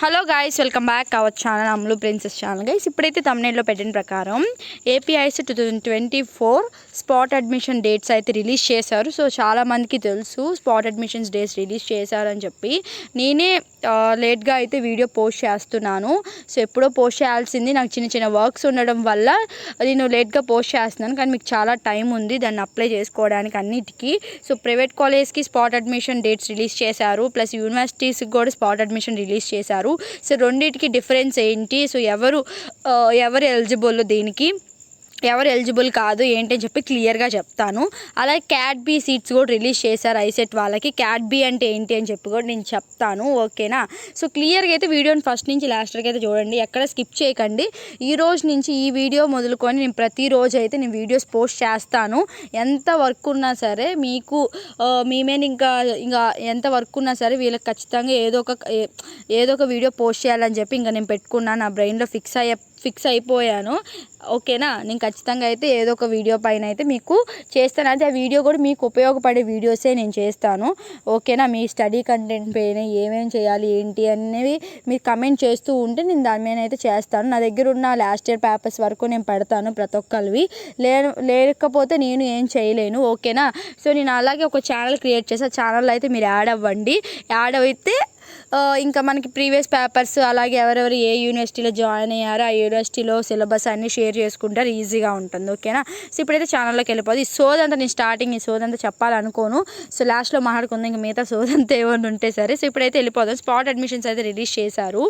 Hello guys, welcome back our channel అమ్లు princess channel. Guys, ఇప్పుడైతే తమ్నైల్లో పెట్టిన ప్రకారం ఏపీఐసి 2024 స్పాట్ అడ్మిషన్ డేట్స్ అయితే release చేశారు. సో చాలామందికి తెలుసు స్పాట్ అడ్మిషన్స్ డేట్స్ రిలీజ్ చేశారని చెప్పి. నేనే లేట్గా అయితే వీడియో పోస్ట్ చేస్తున్నాను. సో ఎప్పుడో పోస్ట్ చేయాల్సింది, నాకు చిన్న చిన్న వర్క్స్ ఉండడం వల్ల నేను లేట్గా పోస్ట్ చేస్తున్నాను. కానీ మీకు చాలా టైం ఉంది దాన్ని అప్లై చేసుకోవడానికి అన్నిటికీ. సో ప్రైవేట్ కాలేజ్కి స్పాట్ అడ్మిషన్ డేట్స్ రిలీజ్ చేశారు, ప్లస్ యూనివర్సిటీస్కి కూడా స్పాట్ అడ్మిషన్ రిలీజ్ చేశారు. సో రెండింటికి డిఫరెన్స్ ఏంటి, సో ఎవరు ఎలిజిబుల్, దీనికి ఎవరు ఎలిజిబుల్ కాదు ఏంటి అని చెప్పి క్లియర్గా చెప్తాను. అలాగే క్యాట్ బి సీట్స్ కూడా రిలీజ్ చేశారు ఐసెట్ వాళ్ళకి. క్యాట్ బి అంటే ఏంటి అని చెప్పి కూడా నేను చెప్తాను, ఓకేనా. సో క్లియర్గా అయితే వీడియోని ఫస్ట్ నుంచి లాస్ట్ వరకు అయితే చూడండి, ఎక్కడ స్కిప్ చేయకండి. ఈ రోజు నుంచి ఈ వీడియో మొదలుకొని నేను ప్రతిరోజు అయితే నేను వీడియోస్ పోస్ట్ చేస్తాను. ఎంత వర్క్ ఉన్నా సరే మీకు మీ మీద ఇంకా ఎంత వర్క్ ఉన్నా సరే వీళ్ళకి ఖచ్చితంగా ఏదో ఒక వీడియో పోస్ట్ చేయాలని చెప్పి ఇంకా నేను పెట్టుకున్నాను, నా బ్రెయిన్లో ఫిక్స్ అయిపోయాను, ఓకేనా. నేను ఖచ్చితంగా అయితే ఏదో ఒక వీడియో పైన అయితే మీకు చేస్తాను. అయితే ఆ వీడియో కూడా మీకు ఉపయోగపడే వీడియోసే నేను చేస్తాను, ఓకేనా. మీ స్టడీ కంటెంట్ పైన ఏమేమి చేయాలి ఏంటి అనేవి మీరు కమెంట్ చేస్తూ ఉంటే నేను దాని మీద అయితే చేస్తాను. నా దగ్గర ఉన్న లాస్ట్ ఇయర్ పేపర్స్ వరకు నేను పెడతాను ప్రతి ఒక్కరివి. లేకపోతే నేను ఏం చేయలేను, ఓకేనా. సో నేను అలాగే ఒక ఛానల్ క్రియేట్ చేసి ఆ ఛానల్లో అయితే మీరు యాడ్ అవ్వండి. యాడ్ అయితే ఇంకా మనకి ప్రీవియస్ పేపర్స్ అలాగే ఎవరెవరు ఏ యూనివర్సిటీలో జాయిన్ అయ్యారో ఆ యూనివర్సిటీలో సిలబస్ అన్నీ షేర్ చేసుకుంటారు, ఈజీగా ఉంటుంది, ఓకేనా. సో ఇప్పుడైతే ఛానల్లోకి వెళ్ళిపోతుంది. ఈ సోదంతా నేను స్టార్టింగ్ ఈ సోదంతా చెప్పాలనుకోను, సో లాస్ట్లో మాట్లాడుకుందాం ఇంకా మిగతా సోదంతా ఏమైనా ఉంటే సరే. సో ఇప్పుడైతే వెళ్ళిపోతాం. స్పాట్ అడ్మిషన్స్ అయితే రిలీజ్ చేశారు.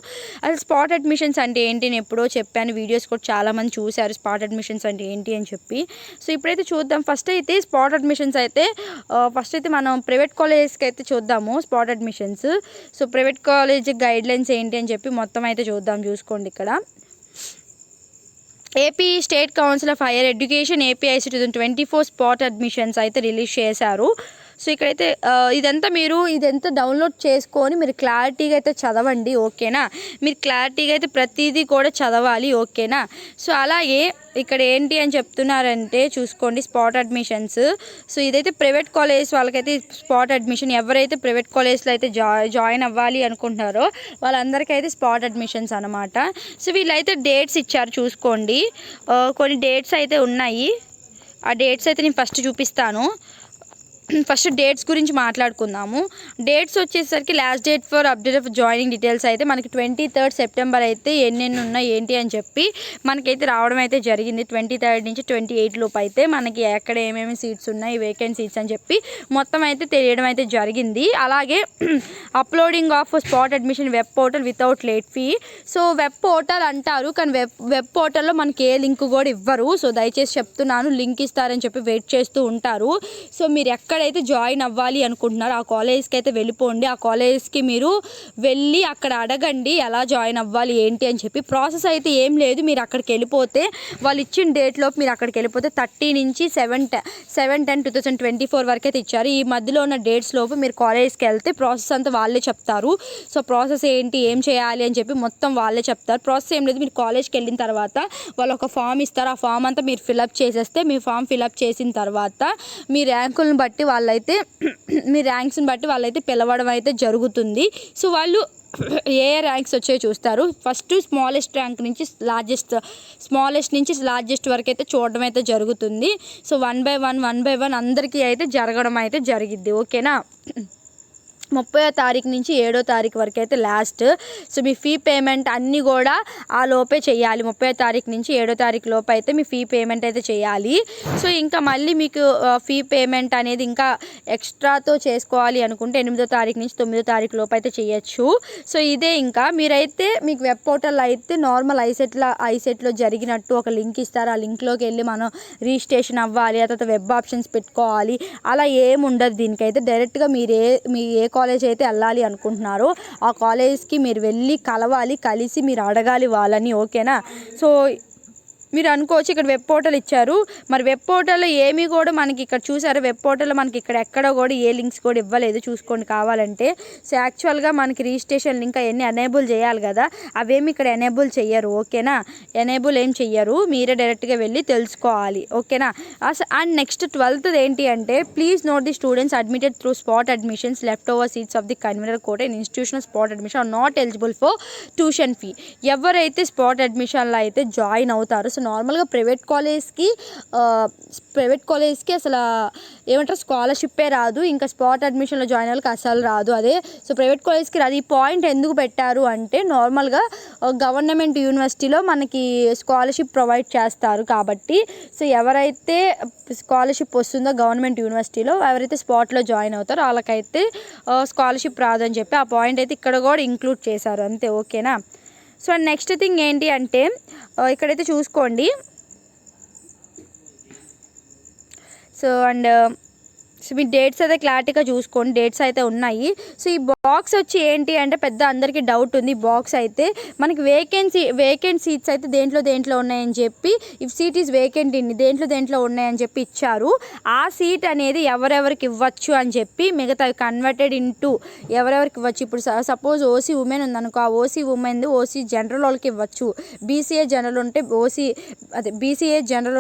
అసలు స్పాట్ అడ్మిషన్స్ అంటే ఏంటి నేను ఎప్పుడో చెప్పాను, వీడియోస్ కూడా చాలామంది చూశారు స్పాట్ అడ్మిషన్స్ అంటే ఏంటి అని చెప్పి. సో ఇప్పుడైతే చూద్దాం. ఫస్ట్ అయితే స్పాట్ అడ్మిషన్స్ అయితే మనం ప్రైవేట్ కాలేజెస్కి అయితే చూద్దాము spot admissions. So private college guidelines ఏంటి అని చెప్పి మొత్తం అయితే చూసుకోండి. ఇక్కడ AP state council of higher education APIIC 2024 spot admissions అయితే రిలీజ్ చేశారు. సో ఇక్కడైతే ఇదంతా డౌన్లోడ్ చేసుకొని మీరు క్లారిటీగా అయితే చదవండి, ఓకేనా. మీరు క్లారిటీగా అయితే ప్రతిదీ కూడా చదవాలి, ఓకేనా. సో అలాగే ఇక్కడ ఏంటి అని చెప్తున్నారంటే చూసుకోండి స్పాట్ అడ్మిషన్స్. సో ఇదైతే ప్రైవేట్ కాలేజ్ వాళ్ళకైతే స్పాట్ అడ్మిషన్, ఎవరైతే ప్రైవేట్ కాలేజ్లో అయితే జాయిన్ అవ్వాలి అనుకుంటున్నారో వాళ్ళందరికీ అయితే స్పాట్ అడ్మిషన్స్ అనమాట. సో వీళ్ళైతే డేట్స్ ఇచ్చారు చూసుకోండి, కొన్ని డేట్స్ అయితే ఉన్నాయి. ఆ డేట్స్ అయితే నేను ఫస్ట్ చూపిస్తాను. ఫస్ట్ డేట్స్ గురించి మాట్లాడుకుందాము. డేట్స్ వచ్చేసరికి last date for update of joining details అయితే మనకి 23rd సెప్టెంబర్ అయితే ఎన్నెన్ని ఉన్నాయి ఏంటి అని చెప్పి మనకైతే రావడం అయితే జరిగింది. 23rd నుంచి 28 లోపు అయితే మనకి ఎక్కడ ఏమేమి సీట్స్ ఉన్నాయి, వేకెంట్ సీట్స్ అని చెప్పి మొత్తం అయితే తెలియడం అయితే జరిగింది. అలాగే uploading of spot admission web portal without late fee. So web portal అంటారు కానీ వెబ్ పోర్టల్లో మనకి ఏ లింక్ కూడా ఇవ్వరు. సో దయచేసి చెప్తున్నాను, లింక్ ఇస్తారని చెప్పి వెయిట్ చేస్తూ ఉంటారు. సో మీరు ఎక్కడైతే జాయిన్ అవ్వాలి అనుకుంటున్నారో ఆ కాలేజ్కి అయితే వెళ్ళిపోండి. ఆ కాలేజ్కి మీరు వెళ్ళి అక్కడ అడగండి ఎలా జాయిన్ అవ్వాలి ఏంటి అని చెప్పి. ప్రాసెస్ అయితే ఏం లేదు, మీరు అక్కడికి వెళ్ళిపోతే వాళ్ళు ఇచ్చిన డేట్లోపు మీరు అక్కడికి వెళ్ళిపోతే 30 నుంచి 7/10/2024 వరకు అయితే ఇచ్చారు. ఈ మధ్యలో ఉన్న డేట్స్ లోపు మీరు కాలేజ్కి వెళ్తే ప్రాసెస్ అంతా వాళ్ళే చెప్తారు. సో ప్రాసెస్ ఏంటి ఏం చేయాలి అని చెప్పి మొత్తం వాళ్ళే చెప్తారు. ప్రాసెస్ ఏం లేదు, మీరు కాలేజ్కి వెళ్ళిన తర్వాత వాళ్ళు ఒక ఫామ్ ఇస్తారు. ఆ ఫామ్ అంతా మీరు ఫిలప్ చేసేస్తే, మీ ఫామ్ ఫిలప్ చేసిన తర్వాత మీ ర్యాంకులను బట్టి మీ ర్యాంక్స్ని బట్టి వాళ్ళైతే పిలవడం అయితే జరుగుతుంది. సో వాళ్ళు ఏ ర్యాంక్స్ వచ్చాయో చూస్తారు. ఫస్ట్ స్మాలెస్ట్ నుంచి లార్జెస్ట్ వరకు అయితే చూడడం అయితే జరుగుతుంది. సో 1 by 1 అందరికీ అయితే జరగడం అయితే జరిగిద్ది, ఓకేనా. 30వ తారీఖు నుంచి 7వ తారీఖు వరకు అయితే లాస్ట్. సో మీ ఫీ పేమెంట్ అన్నీ కూడా ఆ లోపే చేయాలి. 30వ తారీఖు నుంచి 7వ తారీఖు లోపు అయితే మీ ఫీ పేమెంట్ అయితే చేయాలి. సో ఇంకా మళ్ళీ మీకు ఫీ పేమెంట్ అనేది ఇంకా ఎక్స్ట్రాతో చేసుకోవాలి అనుకుంటే 8వ తారీఖు నుంచి 9వ తారీఖు లోపు అయితే చేయొచ్చు. సో ఇదే ఇంకా మీరైతే మీకు వెబ్ పోర్టల్ అయితే నార్మల్ ఐసెట్లో జరిగినట్టు ఒక లింక్ ఇస్తారు. ఆ లింక్లోకి వెళ్ళి మనం రిజిస్ట్రేషన్ అవ్వాలి, ఆ తర్వాత వెబ్ ఆప్షన్స్ పెట్టుకోవాలి, అలా ఏముండదు. దీనికైతే డైరెక్ట్గా మీ ఏ కాలేజ్ అయితే వెళ్ళాలి అనుకుంటున్నారో ఆ కాలేజ్కి మీరు వెళ్ళి కలిసి మీరు అడగాలి వాళ్ళని, ఓకేనా. సో మీరు అనుకోవచ్చు ఇక్కడ వెబ్ పోర్టల్ ఇచ్చారు, మరి వెబ్ పోర్టల్లో ఏమీ కూడా మనకి ఇక్కడ చూసారు, వెబ్ పోర్టల్లో మనకి ఇక్కడ ఎక్కడ కూడా ఏ లింక్స్ కూడా ఇవ్వలేదు, చూసుకోండి కావాలంటే. సో యాక్చువల్గా మనకి రిజిస్ట్రేషన్ లింక్ అవన్నీ ఎనేబుల్ చేయాలి కదా, అవేమి ఇక్కడ ఎనేబుల్ చెయ్యరు. ఓకేనా, ఎనేబుల్ ఏం చెయ్యరు, మీరే డైరెక్ట్గా వెళ్ళి తెలుసుకోవాలి. ఓకేనా. అండ్ నెక్స్ట్ 12th ఏంటి అంటే, please note the students admitted through spot admissions left over seats of the convener quota in institutional spot admission are not eligible for tuition fee. ఎవరైతే స్పాట్ అడ్మిషన్లో అయితే జాయిన్ అవుతారో, సో నార్మల్గా private కాలేజ్కి అసలు ఏమంటారు స్కాలర్షిప్పే రాదు, ఇంకా స్పాట్ అడ్మిషన్లో జాయిన్ అవ్వడానికి అసలు రాదు. అదే సో ప్రైవేట్ కాలేజ్కి రాదు. ఈ పాయింట్ ఎందుకు పెట్టారు అంటే, నార్మల్గా గవర్నమెంట్ యూనివర్సిటీలో మనకి స్కాలర్షిప్ ప్రొవైడ్ చేస్తారు కాబట్టి, సో ఎవరైతే స్కాలర్షిప్ వస్తుందో గవర్నమెంట్ యూనివర్సిటీలో, ఎవరైతే స్పాట్లో జాయిన్ అవుతారో వాళ్ళకైతే స్కాలర్షిప్ రాదని చెప్పి ఆ పాయింట్ అయితే ఇక్కడ కూడా ఇంక్లూడ్ చేశారు అంతే. ఓకేనా. సో నెక్స్ట్ థింగ్ ఏంటి అంటే, ఇక్కడైతే చూసుకోండి. సో సో మీ డేట్స్ అయితే క్లారిటీగా చూసుకోండి, డేట్స్ అయితే ఉన్నాయి. సో ఈ బాక్స్ వచ్చి ఏంటి అంటే, పెద్ద అందరికీ డౌట్ ఉంది. బాక్స్ అయితే మనకి వేకెంట్ సీట్స్ అయితే దేంట్లో ఉన్నాయని చెప్పి, ఇఫ్ సీట్ ఈజ్ వేకెంట్ ఇన్ని దేంట్లో ఉన్నాయని చెప్పి ఇచ్చారు. ఆ సీట్ అనేది ఎవరెవరికి ఇవ్వచ్చు అని చెప్పి, మిగతా కన్వర్టెడ్ ఇంటూ ఎవరెవరికి ఇవ్వచ్చు. ఇప్పుడు సపోజ్ ఓసీ ఉమెన్ ఉందనుకో, ఆ ఓసీ ఉమెన్ ఓసీ జనరల్ వాళ్ళకి ఇవ్వచ్చు. బీసీఏ జనరల్ ఉంటే బీసీఏ జనరల్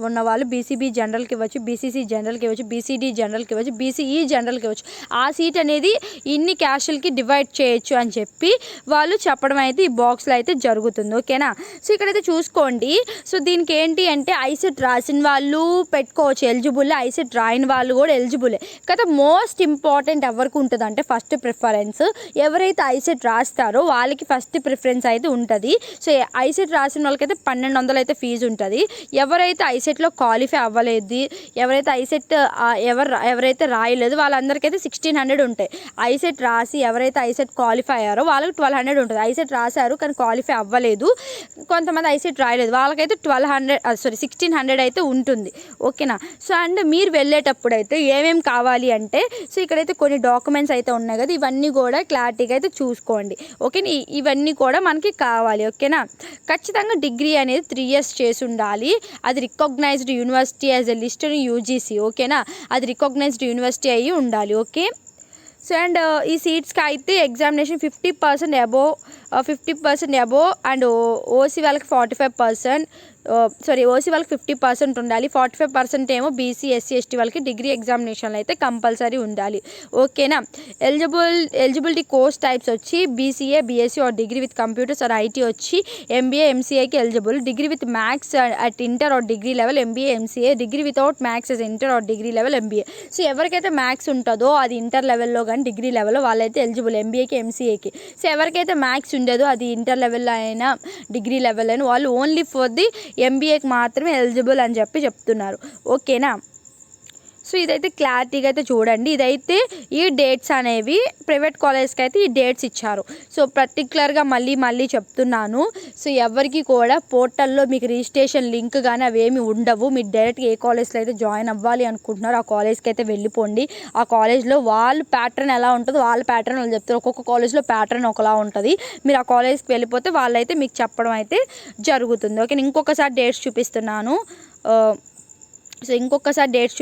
ఉన్న వాళ్ళు బీసీబీ జనరల్కి ఇవ్వచ్చు, బీసీసీ జనరల్కి ఇవ్వచ్చు, బీసీడీ జనరల్కి ఇవ్వచ్చు, బీసీఈ జనరల్కి ఇవ్వచ్చు. ఆ సీట్ అనేది ఇన్ని క్యాస్టులకి డివైడ్ చేయొచ్చు అని చెప్పి వాళ్ళు చెప్పడం అయితే ఈ బాక్స్లో అయితే జరుగుతుంది. ఓకేనా. సో ఇక్కడైతే చూసుకోండి. సో దీనికి ఏంటి అంటే, ఐసెట్ రాసిన వాళ్ళు పెట్టుకోవచ్చు ఎలిజిబుల్, ఐసెట్ రాయని వాళ్ళు కూడా ఎలిజిబులే కదా. మోస్ట్ ఇంపార్టెంట్ ఎవరికి ఉంటుంది అంటే, ఫస్ట్ ప్రిఫరెన్స్ ఎవరైతే ఐసెట్ రాస్తారో వాళ్ళకి ఫస్ట్ ప్రిఫరెన్స్ అయితే ఉంటుంది. సో ఐసెట్ రాసిన వాళ్ళకైతే 1200 అయితే ఫీజు ఉంటుంది. ఎవరైతే ఐసెట్లో క్వాలిఫై అవ్వలేదు, ఎవరైతే ఐసెట్ ఎవరైతే రాయలేదు వాళ్ళందరికైతే 1600 ఉంటాయి. ఐసెట్ రాసి ఎవరైతే ఐసెట్ క్వాలిఫై అయ్యారో వాళ్ళకి 1200 ఉంటుంది. ఐసెట్ రాశారు కానీ క్వాలిఫై అవ్వలేదు, కొంతమంది ఐసెట్ రాయలేదు, వాళ్ళకైతే 1600 అయితే ఉంటుంది. ఓకేనా. సో అండ్ మీరు వెళ్ళేటప్పుడు అయితే ఏమేమి కావాలి అంటే, సో ఇక్కడైతే కొన్ని డాక్యుమెంట్స్ అయితే ఉన్నాయి కదా, ఇవన్నీ కూడా క్లారిటీగా అయితే చూసుకోండి. ఓకేనా. ఇవన్నీ కూడా మనకి కావాలి. ఓకేనా. ఖచ్చితంగా డిగ్రీ అనేది 3 years చేసి ఉండాలి. అది recognised university as a list UGC. ఓకేనా. అది రికగ్నైజ్డ్ యూనివర్సిటీ అయ్యి ఉండాలి. ఓకే. సో అండ్ ఈ సీట్స్కి అయితే ఎగ్జామినేషన్ 50% అబోవ్ అండ్ ఓసీ వాళ్ళకి 45%, ఓసీ వాళ్ళకి 50% ఉండాలి. 45% ఏమో బీసీ ఎస్సీ ఎస్టీ వాళ్ళకి డిగ్రీ ఎగ్జామినేషన్లో అయితే కంపల్సరీ ఉండాలి. ఓకేనా. ఎలిజిబిలిటీ కోర్స్ టైప్స్ వచ్చి BCA BSc or degree with computers or IT వచ్చి ఎంబీఏ ఎంసీఏకి eligible, degree with maths at inter or degree level MBA MCA, degree without maths as inter or degree level MBA. So ఎవరికైతే maths ఉంటుందో అది inter లెవెల్లో కానీ degree లెవెల్లో వాళ్ళైతే eligible ఎంబీఏకి ఎంసీఏకి. సో ఎవరికైతే మ్యాథ్స్ ఉండదో అది ఇంటర్ లెవెల్లో అయినా డిగ్రీ లెవెల్ అయినా వాళ్ళు ఓన్లీ ఫర్ ది ఎంబీఏకి మాత్రమే ఎలిజిబుల్ అని చెప్తున్నారు. ఓకేనా. సో ఇదైతే క్లారిటీగా అయితే చూడండి. ఇదైతే ఈ డేట్స్ అనేవి ప్రైవేట్ కాలేజ్కి అయితే ఈ డేట్స్ ఇచ్చారు. సో పర్టికులర్గా మళ్ళీ చెప్తున్నాను. సో ఎవరికి కూడా పోర్టల్లో మీకు రిజిస్ట్రేషన్ లింక్ కానీ అవేమి ఉండవు. మీరు డైరెక్ట్గా ఏ కాలేజ్లో అయితే జాయిన్ అవ్వాలి అనుకుంటున్నారో ఆ కాలేజ్కి అయితే వెళ్ళిపోండి. ఆ కాలేజ్లో వాళ్ళు ప్యాటర్న్ ఎలా ఉంటుందో వాళ్ళ ప్యాటర్న్ వాళ్ళు చెప్తారు. ఒక్కొక్క కాలేజ్లో ప్యాటర్న్ ఒకలా ఉంటుంది. మీరు ఆ కాలేజ్కి వెళ్ళిపోతే వాళ్ళైతే మీకు చెప్పడం అయితే జరుగుతుంది. ఓకే. ఇంకొకసారి డేట్స్ చూపిస్తున్నాను. సో ఇంకొకసారి డేట్స్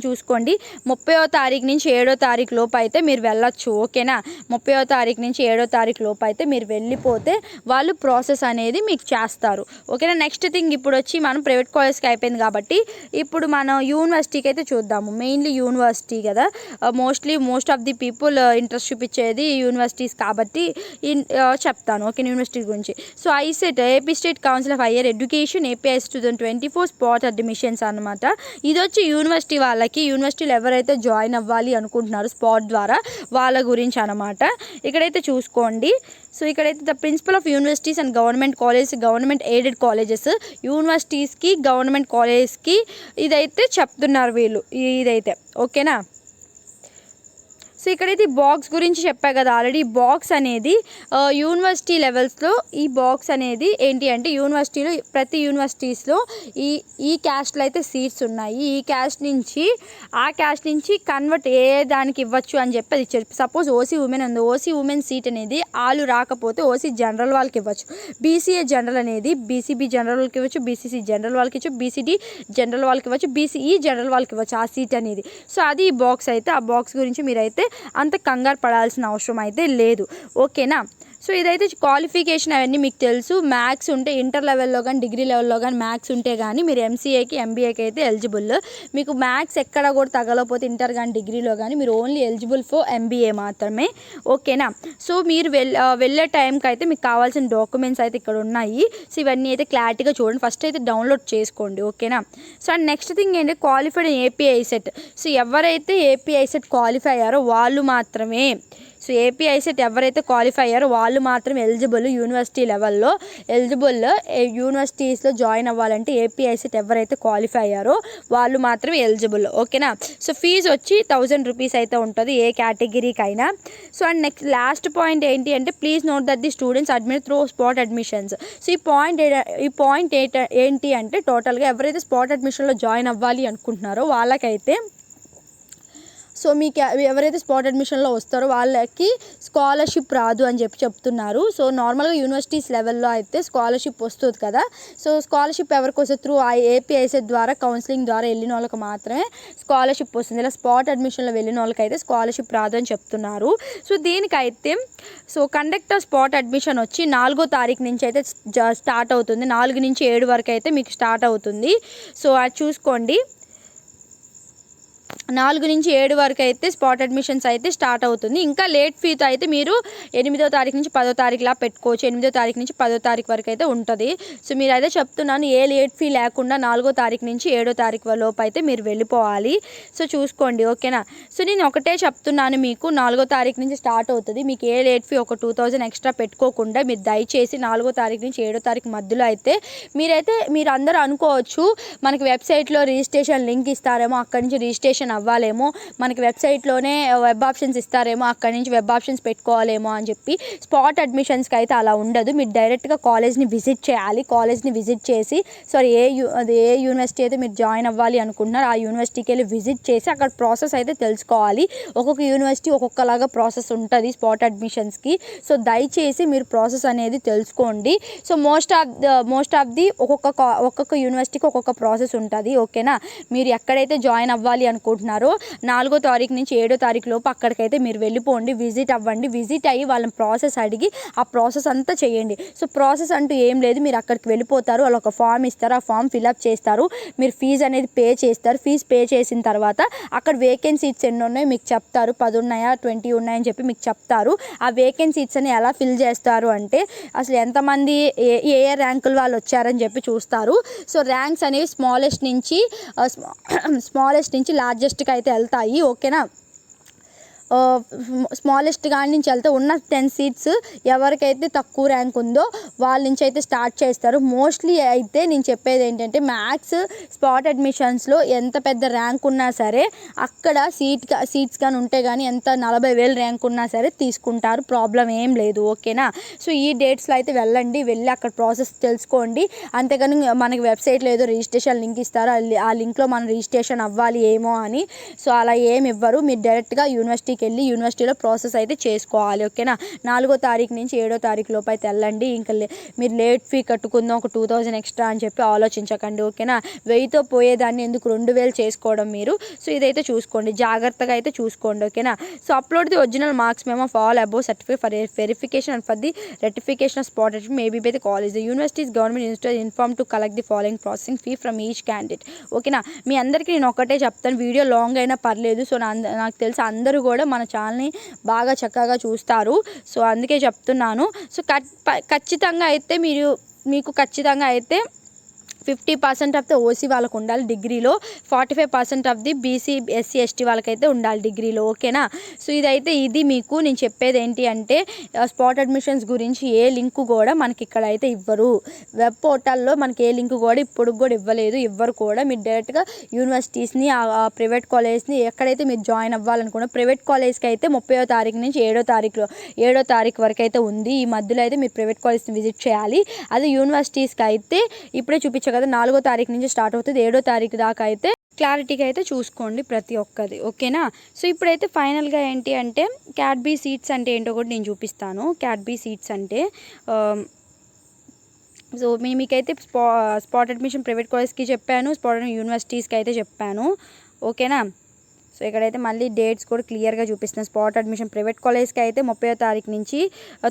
చూసుకోండి. 30వ తారీఖు నుంచి 7వ తారీఖు లోపు అయితే మీరు వెళ్ళొచ్చు. ఓకేనా. 30వ తారీఖు నుంచి 7వ తారీఖు లోపు అయితే మీరు వెళ్ళిపోతే వాళ్ళు ప్రాసెస్ అనేది మీకు చేస్తారు. ఓకేనా. నెక్స్ట్ థింగ్ ఇప్పుడు వచ్చి మనం ప్రైవేట్ కాలేజ్కి అయిపోయింది కాబట్టి ఇప్పుడు మనం యూనివర్సిటీకి అయితే చూద్దాము. మెయిన్లీ యూనివర్సిటీ కదా, most of the people interest చూపించేది యూనివర్సిటీస్ కాబట్టి చెప్తాను. ఓకే. యూనివర్సిటీ గురించి. So ICET AP state council of higher education APIs 2024 spot admissions అనమాట. ఇది వచ్చి యూనివర్సిటీ వాళ్ళకి, యూనివర్సిటీలో ఎవరైతే జాయిన్ అవ్వాలి అనుకుంటున్నారో స్పాట్ ద్వారా వాళ్ళ గురించి అనమాట. ఇక్కడైతే చూసుకోండి. సో ఇక్కడైతే the principal of universities and government college, government aided colleges, యూనివర్సిటీస్కి గవర్నమెంట్ కాలేజ్కి ఇదైతే చెప్తున్నారు వీళ్ళు. ఇదైతే ఓకేనా. సో ఇక్కడైతే ఈ బాక్స్ గురించి చెప్పా కదా ఆల్రెడీ. ఈ బాక్స్ అనేది యూనివర్సిటీ లెవెల్స్లో ఈ బాక్స్ అనేది ఏంటి అంటే యూనివర్సిటీలో ప్రతి యూనివర్సిటీస్లో ఈ క్యాస్ట్లో అయితే సీట్స్ ఉన్నాయి. ఈ క్యాస్ట్ నుంచి ఆ క్యాస్ట్ నుంచి కన్వర్ట్ ఏ దానికి ఇవ్వచ్చు అని చెప్పి అది ఇచ్చారు. సపోజ్ ఓసీ ఉమెన్ ఉంది, ఓసీ ఉమెన్ సీట్ అనేది వాళ్ళు రాకపోతే ఓసీ జనరల్ వాళ్ళకి ఇవ్వచ్చు. బీసీఏ జనరల్ అనేది బీసీబీ జనరల్ వాళ్ళకి ఇవ్వచ్చు, బీసీసీ జనరల్ వాళ్ళకి ఇవ్వచ్చు, బీసీడీ జనరల్ వాళ్ళకి ఇవ్వచ్చు, బీసీఈ జనరల్ వాళ్ళకి ఇవ్వచ్చు ఆ సీట్ అనేది. సో అది ఈ బాక్స్ అయితే. ఆ బాక్స్ గురించి మీరైతే అంత కంగారు పడాల్సిన అవసరం అయితే లేదు. ఓకేనా. సో ఇదైతే క్వాలిఫికేషన్ అవన్నీ మీకు తెలుసు. మ్యాథ్స్ ఉంటే ఇంటర్ లెవెల్లో కానీ డిగ్రీ లెవెల్లో కానీ మ్యాథ్స్ ఉంటే కానీ మీరు ఎంసీఏకి ఎంబీఏకి అయితే ఎలిజిబుల్. మీకు మ్యాథ్స్ ఎక్కడ కూడా తగలకపోతే ఇంటర్ కానీ డిగ్రీలో కానీ మీరు ఓన్లీ ఎలిజిబుల్ ఫర్ ఎంబీఏ మాత్రమే. ఓకేనా. సో మీరు వెళ్ళే టైంకి అయితే మీకు కావాల్సిన డాక్యుమెంట్స్ అయితే ఇక్కడ ఉన్నాయి. సో ఇవన్నీ అయితే క్లారిటీగా చూడండి. ఫస్ట్ అయితే డౌన్లోడ్ చేసుకోండి. ఓకేనా. సో అండ్ నెక్స్ట్ థింగ్ ఏంటంటే క్వాలిఫైడ్ ఏపీఐ సెట్. సో ఎవరైతే ఏపీఐ సెట్ క్వాలిఫై అయ్యారో వాళ్ళు మాత్రమే, సో ఏపీఐ సెట్ ఎవరైతే క్వాలిఫై అయ్యారో వాళ్ళు మాత్రం ఎలిజిబుల్. యూనివర్సిటీ లెవెల్లో ఎలిజిబుల్. యూనివర్సిటీస్లో జాయిన్ అవ్వాలంటే ఏపీఐ సెట్ ఎవరైతే క్వాలిఫై అయ్యారో వాళ్ళు మాత్రమే ఎలిజిబుల్. ఓకేనా. సో ఫీజు వచ్చి 1000 రూపీస్ అయితే ఉంటుంది ఏ కేటగిరీకి అయినా. So and next last point ఏంటి అంటే please note that the students admit through spot admissions. So ఈ పాయింట్ ఏంటి అంటే టోటల్గా ఎవరైతే స్పాట్ అడ్మిషన్లో జాయిన్ అవ్వాలి అనుకుంటున్నారో వాళ్ళకైతే, సో మీకు ఎవరైతే స్పాట్ అడ్మిషన్లో వస్తారో వాళ్ళకి స్కాలర్షిప్ రాదు అని చెప్తున్నారు. సో నార్మల్గా యూనివర్సిటీస్ లెవెల్లో అయితే స్కాలర్షిప్ వస్తుంది కదా. సో స్కాలర్షిప్ ఎవరికి వస్తుంది? త్రూ ఏపీఐసెట్ ద్వారా కౌన్సిలింగ్ ద్వారా వెళ్ళిన వాళ్ళకి మాత్రమే స్కాలర్షిప్ వస్తుంది. ఇలా స్పాట్ అడ్మిషన్లో వెళ్ళిన వాళ్ళకి అయితే స్కాలర్షిప్ రాదు అని చెప్తున్నారు. సో దీనికైతే సో కండక్టర్ స్పాట్ అడ్మిషన్ వచ్చి 4వ తారీఖు నుంచి అయితే స్టార్ట్ అవుతుంది. 4 నుంచి 7 వరకు అయితే మీకు స్టార్ట్ అవుతుంది. సో అది చూసుకోండి. 4 నుంచి 7 వరకు అయితే స్పాట్ అడ్మిషన్స్ అయితే స్టార్ట్ అవుతుంది. ఇంకా లేట్ ఫీతో అయితే మీరు 8వ తారీఖు నుంచి 10వ తారీఖులా పెట్టుకోవచ్చు. 8వ తారీఖు నుంచి 10వ తారీఖు వరకు అయితే ఉంటుంది. సో మీరు అయితే చెప్తున్నాను ఏ లేట్ ఫీ లేకుండా 4వ తారీఖు నుంచి 7వ తారీఖు లోపు అయితే మీరు వెళ్ళిపోవాలి. సో చూసుకోండి. ఓకేనా. సో నేను ఒకటే చెప్తున్నాను మీకు, 4వ తారీఖు నుంచి స్టార్ట్ అవుతుంది. మీకు ఏ లేట్ ఫీ ఒక 2000 ఎక్స్ట్రా పెట్టుకోకుండా మీరు దయచేసి 4వ తారీఖు నుంచి 7వ తారీఖు మధ్యలో అయితే మీరు అందరూ అనుకోవచ్చు మనకి వెబ్సైట్లో రిజిస్ట్రేషన్ లింక్ ఇస్తారేమో, అక్కడి నుంచి రిజిస్ట్రేషన్ అవ్వాలేమో, మనకి వెబ్సైట్లోనే వెబ్ ఆప్షన్స్ ఇస్తారేమో, అక్కడి నుంచి వెబ్ ఆప్షన్స్ పెట్టుకోవాలేమో అని చెప్పి. స్పాట్ అడ్మిషన్స్కి అయితే అలా ఉండదు. మీరు డైరెక్ట్గా కాలేజ్ని విజిట్ చేయాలి. కాలేజ్ని విజిట్ చేసి ఏ యూనివర్సిటీ అయితే మీరు జాయిన్ అవ్వాలి అనుకుంటున్నారో ఆ యూనివర్సిటీకి వెళ్ళి విజిట్ చేసి అక్కడ ప్రాసెస్ అయితే తెలుసుకోవాలి. ఒక్కొక్క యూనివర్సిటీ ఒక్కొక్కలాగా ప్రాసెస్ ఉంటుంది స్పాట్ అడ్మిషన్స్కి. సో దయచేసి మీరు ప్రాసెస్ అనేది తెలుసుకోండి. సో మోస్ట్ ఆఫ్ ది ఒక్కొక్క యూనివర్సిటీకి ఒక్కొక్క ప్రాసెస్ ఉంటుంది. ఓకేనా. మీరు ఎక్కడైతే జాయిన్ అవ్వాలి అనుకుంటున్నారో 4వ తారీఖు నుంచి 7వ తారీఖు లోపు అక్కడికైతే మీరు వెళ్ళిపోండి, విజిట్ అవ్వండి. విజిట్ అయ్యి వాళ్ళని ప్రాసెస్ అడిగి ఆ ప్రాసెస్ అంతా చేయండి. సో ప్రాసెస్ అంటూ ఏం లేదు. మీరు అక్కడికి వెళ్ళిపోతారు, వాళ్ళు ఒక ఫామ్ ఇస్తారు, ఆ ఫామ్ ఫిల్అప్ చేస్తారు, మీరు ఫీజు అనేది పే చేస్తారు. ఫీజు పే చేసిన తర్వాత అక్కడ వేకెన్సీ సీట్స్ ఎన్ని ఉన్నాయో మీకు చెప్తారు. 10 ఉన్నాయా 20 ఉన్నాయని చెప్పి మీకు చెప్తారు. ఆ వేకెన్సీ సీట్స్ అని ఎలా ఫిల్ చేస్తారు అంటే అసలు ఎంతమంది ఏ ర్యాంకుల వాళ్ళు వచ్చారని చెప్పి చూస్తారు. సో ర్యాంక్స్ అనేవి స్మాలెస్ట్ నుంచి లార్జెస్ట్కి అయితే వెళ్తాయి. ఓకేనా. స్మాలెస్ట్ కాడి నుంచి వెళ్తే ఉన్న 10 సీట్స్ ఎవరికైతే తక్కువ ర్యాంక్ ఉందో వాళ్ళ నుంచి అయితే స్టార్ట్ చేస్తారు. మోస్ట్లీ అయితే నేను చెప్పేది ఏంటంటే మ్యాథ్స్ స్పాట్ అడ్మిషన్స్లో ఎంత పెద్ద ర్యాంక్ ఉన్నా సరే అక్కడ సీట్స్ కానీ ఉంటే కానీ ఎంత 40,000 ర్యాంక్ ఉన్నా సరే తీసుకుంటారు. ప్రాబ్లం ఏం లేదు. ఓకేనా. సో ఈ డేట్స్లో అయితే వెళ్ళి అక్కడ ప్రాసెస్ తెలుసుకోండి. అంతేగాని మనకి వెబ్సైట్లో ఏదో రిజిస్ట్రేషన్ లింక్ ఇస్తారు, ఆ లింక్లో మనం రిజిస్ట్రేషన్ అవ్వాలి ఏమో అని. సో అలా ఏమి ఇవ్వరు. మీరు డైరెక్ట్గా యూనివర్సిటీకి వెళ్ళి యూనివర్సిటీలో ప్రాసెస్ అయితే చేసుకోవాలి. ఓకేనా. 4వ తారీఖు నుంచి 7వ తారీఖు లోపు అయితే వెళ్ళండి. ఇంకా మీరు లేట్ ఫీ కట్టుకుందాం ఒక 2000 ఎక్స్ట్రా అని చెప్పి ఆలోచించకండి. ఓకేనా. 1000తో పోయేదాన్ని ఎందుకు 2000 చేసుకోవడం మీరు. సో ఇదైతే చూసుకోండి, జాగ్రత్తగా అయితే చూసుకోండి. ఓకేనా. So upload the original marks మేము of all above certificate for verification and for the ratification of spot maybe by the college. The universities government institute inform to collect the following processing fee from each candidate. ఓకేనా. మీ అందరికీ నేను ఒకటే చెప్తాను, video long అయినా పర్లేదు. So నాకు తెలిసి అందరూ కూడా మన ఛానల్ని బాగా చక్కగా చూస్తారు. సో అందుకే చెప్తున్నాను. సో ఖచ్చితంగా అయితే మీకు ఖచ్చితంగా అయితే 50% ఆఫ్ ది ఓసీ వాళ్ళకు ఉండాలి డిగ్రీలో, 45% of the BC SC ST వాళ్ళకైతే ఉండాలి డిగ్రీలో. ఓకేనా. సో ఇది మీకు నేను చెప్పేది ఏంటి అంటే స్పాట్ అడ్మిషన్స్ గురించి ఏ లింక్ కూడా మనకి ఇక్కడ అయితే ఇవ్వరు. వెబ్ పోర్టల్లో మనకి ఏ లింక్ కూడా ఇప్పుడు కూడా ఇవ్వరు కూడా. మీరు డైరెక్ట్గా యూనివర్సిటీస్ని ప్రైవేట్ కాలేజ్ని ఎక్కడైతే మీరు జాయిన్ అవ్వాలనుకున్న ప్రైవేట్ కాలేజ్కి అయితే 30వ తారీఖు నుంచి 7వ తారీఖు వరకు అయితే ఉంది. ఈ మధ్యలో అయితే మీరు ప్రైవేట్ కాలేజ్ని విజిట్ చేయాలి. అదే యూనివర్సిటీస్కి అయితే ఇప్పుడే చూపించా కదా 4వ తారీఖు నుంచి స్టార్ట్ అవుతుంది, 7వ తారీఖు దాకా అయితే క్లారిటీగా అయితే చూసుకోండి ప్రతి ఒక్కది. ఓకేనా. సో ఇప్పుడైతే ఫైనల్గా ఏంటి అంటే క్యాట్ బి సీట్స్ అంటే ఏంటో కూడా నేను చూపిస్తాను. క్యాట్ బి సీట్స్ అంటే సో మీకైతే స్పాట్ అడ్మిషన్ ప్రైవేట్ కాలేజ్కి చెప్పాను, స్పాట్ యూనివర్సిటీస్కి అయితే చెప్పాను. ఓకేనా. సో ఇక్కడైతే మళ్ళీ డేట్స్ కూడా క్లియర్గా చూపిస్తున్నాను. స్పాట్ అడ్మిషన్ ప్రైవేట్ కాలేజ్కి అయితే 30వ తారీఖు నుంచి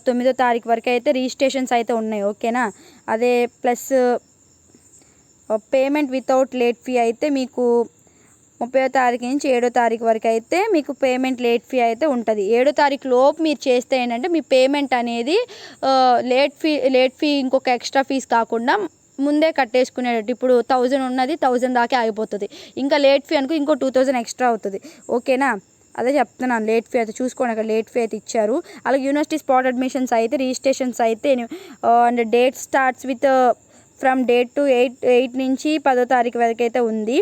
9వ తారీఖు వరకు అయితే రిజిస్ట్రేషన్స్ అయితే ఉన్నాయి. ఓకేనా. అదే plus payment without late fee అయితే మీకు 30వ తారీఖు నుంచి 7వ తారీఖు వరకు అయితే మీకు పేమెంట్ లేట్ ఫీ అయితే ఉంటుంది. 7వ తారీఖు లోపు మీరు చేస్తే ఏంటంటే మీ పేమెంట్ అనేది లేట్ ఫీ ఇంకొక ఎక్స్ట్రా ఫీజ్ కాకుండా ముందే కట్టేసుకునేటట్టు. ఇప్పుడు 1000 ఉన్నది 1000 దాకా ఆగిపోతుంది. ఇంకా లేట్ ఫీ అనుకో ఇంకో 2000 ఎక్స్ట్రా అవుతుంది. ఓకేనా. అదే చెప్తున్నాను. లేట్ ఫీ అయితే చూసుకోండి, అక్కడ లేట్ ఫీ అయితే ఇచ్చారు. అలాగే యూనివర్సిటీ స్పాట్ అడ్మిషన్స్ అయితే రిజిస్ట్రేషన్స్ అయితే and date starts with from date to 8 నుంచి 10వ తారీఖు వరకు అయితే ఉంది.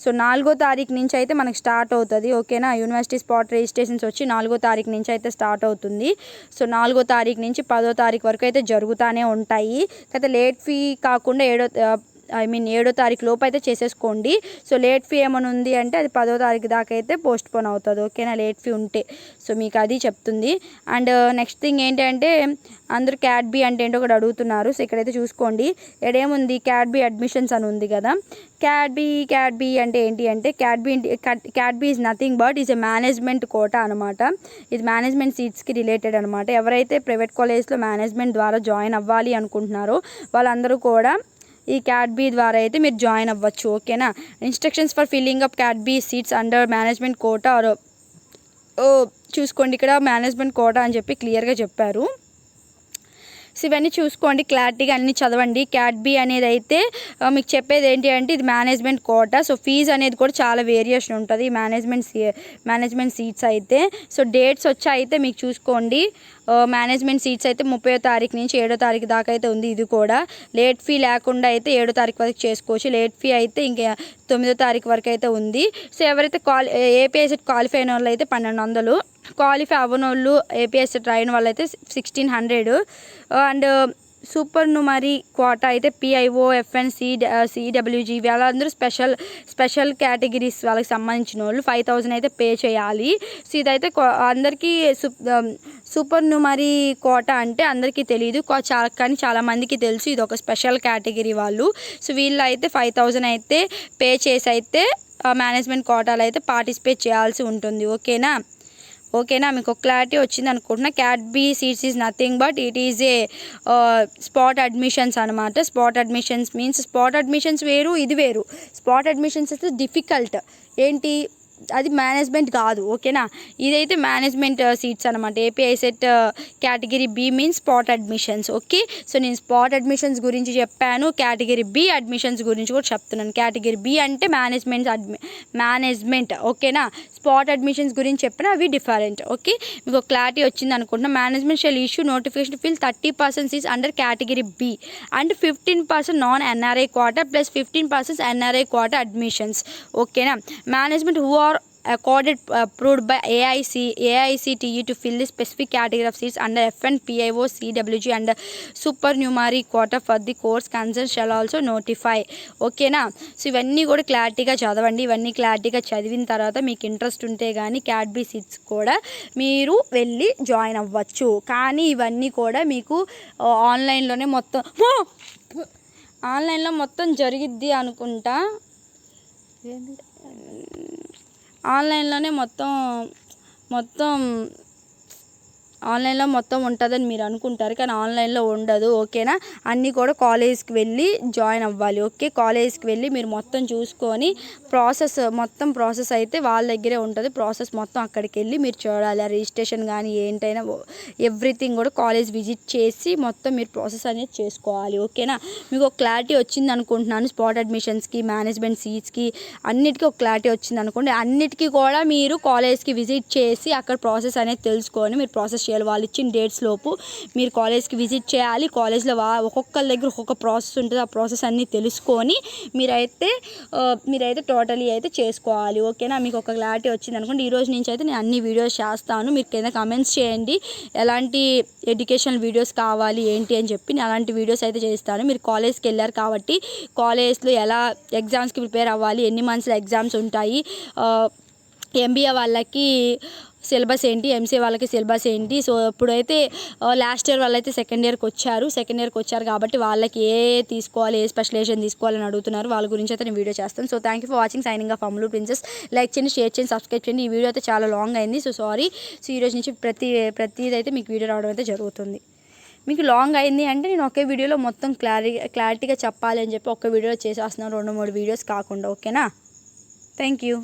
సో 4వ తారీఖు నుంచి అయితే మనకు స్టార్ట్ అవుతుంది. ఓకేనా. యూనివర్సిటీ స్పాట్ రిజిస్ట్రేషన్స్ వచ్చి 4వ తారీఖు నుంచి అయితే స్టార్ట్ అవుతుంది. సో 4వ తారీఖు నుంచి 10వ తారీఖు వరకు అయితే జరుగుతూనే ఉంటాయి. అయితే లేట్ ఫీ కాకుండా 7వ తారీఖు లోపు అయితే చేసేసుకోండి. సో లేట్ ఫీ ఏమైనా ఉంది అంటే అది 10వ తారీఖు దాకా అయితే పోస్ట్ పోన్ అవుతుంది. ఓకేనా. లేట్ ఫీ ఉంటే. సో మీకు అది చెప్తుంది. అండ్ నెక్స్ట్ థింగ్ ఏంటంటే అందరూ క్యాట్ బి అంటే ఏంటో ఒకటి అడుగుతున్నారు. సో ఇక్కడైతే చూసుకోండి, ఎక్కడేముంది క్యాట్ బి అడ్మిషన్స్ అని ఉంది కదా. క్యాట్ బి అంటే ఏంటి అంటే CAT B is nothing but is a management quota అనమాట. ఇది మేనేజ్మెంట్ సీట్స్కి రిలేటెడ్ అనమాట. ఎవరైతే ప్రైవేట్ కాలేజ్లో మేనేజ్మెంట్ ద్వారా జాయిన్ అవ్వాలి అనుకుంటున్నారో వాళ్ళందరూ కూడా ఈ క్యాట్ బి ద్వారా అయితే మీరు జాయిన్ అవ్వచ్చు. ఓకేనా. Instructions for filling up CAT B seats under management quota చూసుకోండి, ఇక్కడ మేనేజ్మెంట్ కోటా అని చెప్పి క్లియర్గా చెప్పారు. సో ఇవన్నీ చూసుకోండి, క్లారిటీగా అన్నీ చదవండి. క్యాట్ బి అనేది అయితే మీకు చెప్పేది ఏంటి అంటే ఇది మేనేజ్మెంట్ కోటా. సో ఫీజు అనేది కూడా చాలా వేరియేషన్ ఉంటుంది మేనేజ్మెంట్ సీట్స్ అయితే. సో డేట్స్ వచ్చి అయితే మీకు చూసుకోండి, మేనేజ్మెంట్ సీట్స్ అయితే 30వ తారీఖు నుంచి 7వ తారీఖు దాకా అయితే ఉంది. ఇది కూడా లేట్ ఫీ లేకుండా అయితే 7వ తారీఖు వరకు చేసుకోవచ్చు. లేట్ ఫీ అయితే ఇంకా 9వ తారీఖు వరకు అయితే ఉంది. సో ఎవరైతే ఏపీఐసెట్ క్వాలిఫై అయిన వాళ్ళు అయితే 1200, క్వాలిఫై అవ్వని వాళ్ళు ఏపీఐసెట్ రాయిన వాళ్ళు అయితే 1600. అండ్ సూపర్ న్యూమరీ కోటా అయితే పిఐఓ ఎఫ్ఎన్ సిడబ్ల్యూజీ వాళ్ళందరూ స్పెషల్ కేటగిరీస్ వాళ్ళకి సంబంధించిన వాళ్ళు 5000 అయితే పే చేయాలి. సో ఇదైతే అందరికీ సూపర్ న్యూమరీ కోటా అంటే అందరికీ తెలియదు కానీ చాలామందికి తెలుసు, ఇది ఒక స్పెషల్ కేటగిరీ వాళ్ళు. సో వీళ్ళు అయితే 5000 అయితే పే చేసి అయితే మేనేజ్మెంట్ కోటాలో అయితే పార్టిసిపేట్ చేయాల్సి ఉంటుంది. ఓకేనా. మీకు క్లారిటీ వచ్చింది అనుకుంటున్నా. Cat B seats is nothing but it is a spot admissions అనమాట. Spot admissions means spot admissions వేరు, ఇది వేరు. స్పాట్ అడ్మిషన్స్ అయితే డిఫికల్ట్ ఏంటి, అది మేనేజ్మెంట్ కాదు. ఓకేనా. ఇదైతే మేనేజ్మెంట్ సీట్స్ అనమాట. APICET category B means spot admissions. Okay. So నేను స్పాట్ అడ్మిషన్స్ గురించి చెప్పాను, కేటగిరీ బి అడ్మిషన్స్ గురించి కూడా చెప్తున్నాను. కేటగిరీ బి అంటే మేనేజ్మెంట్. ఓకేనా. స్పాట్ అడ్మిషన్స్ గురించి చెప్పిన అవి డిఫరెంట్. ఓకే. మీకు క్లారిటీ వచ్చింది అనుకుంటున్నా. Management shall issue notification fill 30% seats under category B and 15% non NRI quota plus 15% NRI quota admissions. ఓకేనా. Management who are accorded approved by AICTE to fill the specific category of seats under FN PIO CWG and supernumerary quota for the course concerned shall also notify. ఓకేనా. So ఇవన్నీ కూడా క్లారిటీగా చదవండి. ఇవన్నీ క్లారిటీగా చదివిన తర్వాత మీకు ఇంట్రెస్ట్ ఉంటే కానీ క్యాట్ బి సీట్స్ కూడా మీరు వెళ్ళి జాయిన్ అవ్వచ్చు. కానీ ఇవన్నీ కూడా మీకు ఆన్లైన్లో మొత్తం జరిగిద్ది అనుకుంటా. ఆన్లైన్లోనే మొత్తం ఆన్లైన్లో మొత్తం ఉంటుందని మీరు అనుకుంటారు, కానీ ఆన్లైన్లో ఉండదు. ఓకేనా, అన్నీ కూడా కాలేజ్కి వెళ్ళి జాయిన్ అవ్వాలి. ఓకే, కాలేజ్కి వెళ్ళి మీరు మొత్తం చూసుకొని మొత్తం ప్రాసెస్ అయితే వాళ్ళ దగ్గరే ఉంటుంది. ప్రాసెస్ మొత్తం అక్కడికి వెళ్ళి మీరు చూడాలి. రిజిస్ట్రేషన్ కానీ ఏంటైనా ఎవ్రీథింగ్ కూడా కాలేజ్ విజిట్ చేసి మొత్తం మీరు ప్రాసెస్ అనేది చేసుకోవాలి. ఓకేనా, మీకు ఒక క్లారిటీ వచ్చింది అనుకుంటున్నాను. స్పాట్ అడ్మిషన్స్కి, మేనేజ్మెంట్ సీట్స్కి అన్నిటికీ ఒక క్లారిటీ వచ్చింది అనుకోండి. అన్నిటికీ కూడా మీరు కాలేజ్కి విజిట్ చేసి అక్కడ ప్రాసెస్ అనేది తెలుసుకొని మీరు ప్రాసెస్ చేయాలి. వాళ్ళు ఇచ్చిన డేట్స్ లోపు మీరు కాలేజ్కి విజిట్ చేయాలి. కాలేజ్లో ఒక్కొక్కరి దగ్గర ఒక్కొక్క ప్రాసెస్ ఉంటుంది. ఆ ప్రాసెస్ అన్నీ తెలుసుకొని మీరైతే టోటలీ అయితే చేసుకోవాలి. ఓకేనా, మీకు ఒక క్లారిటీ వచ్చింది అనుకోండి. ఈరోజు నుంచి అయితే నేను అన్ని వీడియోస్ చేస్తాను. మీరు కింద కమెంట్స్ చేయండి ఎలాంటి ఎడ్యుకేషనల్ వీడియోస్ కావాలి ఏంటి అని చెప్పి. నేను అలాంటి వీడియోస్ అయితే చేస్తాను. మీరు కాలేజ్కి వెళ్ళారు కాబట్టి కాలేజ్లో ఎలా ఎగ్జామ్స్కి ప్రిపేర్ అవ్వాలి, ఎన్ని మంత్స్లో ఎగ్జామ్స్ ఉంటాయి, ఎంబీఏ వాళ్ళకి సిలబస్ ఏంటి, ఎంసీఏ వాళ్ళకి సిలబస్ ఏంటి. సో ఇప్పుడైతే లాస్ట్ ఇయర్ వాళ్ళైతే సెకండ్ ఇయర్కి వచ్చారు కాబట్టి వాళ్ళకి ఏ తీసుకోవాలి, ఏ స్పెషలైజేషన్ తీసుకోవాలని అడుగుతున్నారు. వాళ్ళ గురించి అయితే నేను వీడియో చేస్తాను. So thank you for watching. Signing off Ammulu princess. Like చేయండి, షేర్ చేయండి, సబ్స్క్రైబ్ చేయండి. ఈ వీడియో అయితే చాలా లాంగ్ అయింది, సో సారీ. సో ఈరోజు నుంచి ప్రతిదైతే మీకు వీడియో రావడం అయితే జరుగుతుంది. మీకు లాంగ్ అయింది అంటే నేను ఒకే వీడియోలో మొత్తం క్లారిటీగా చెప్పాలి అని చెప్పి ఒక్క వీడియోలో చేసేస్తున్నాను, 2-3 వీడియోస్ కాకుండా. ఓకేనా, థ్యాంక్ యూ.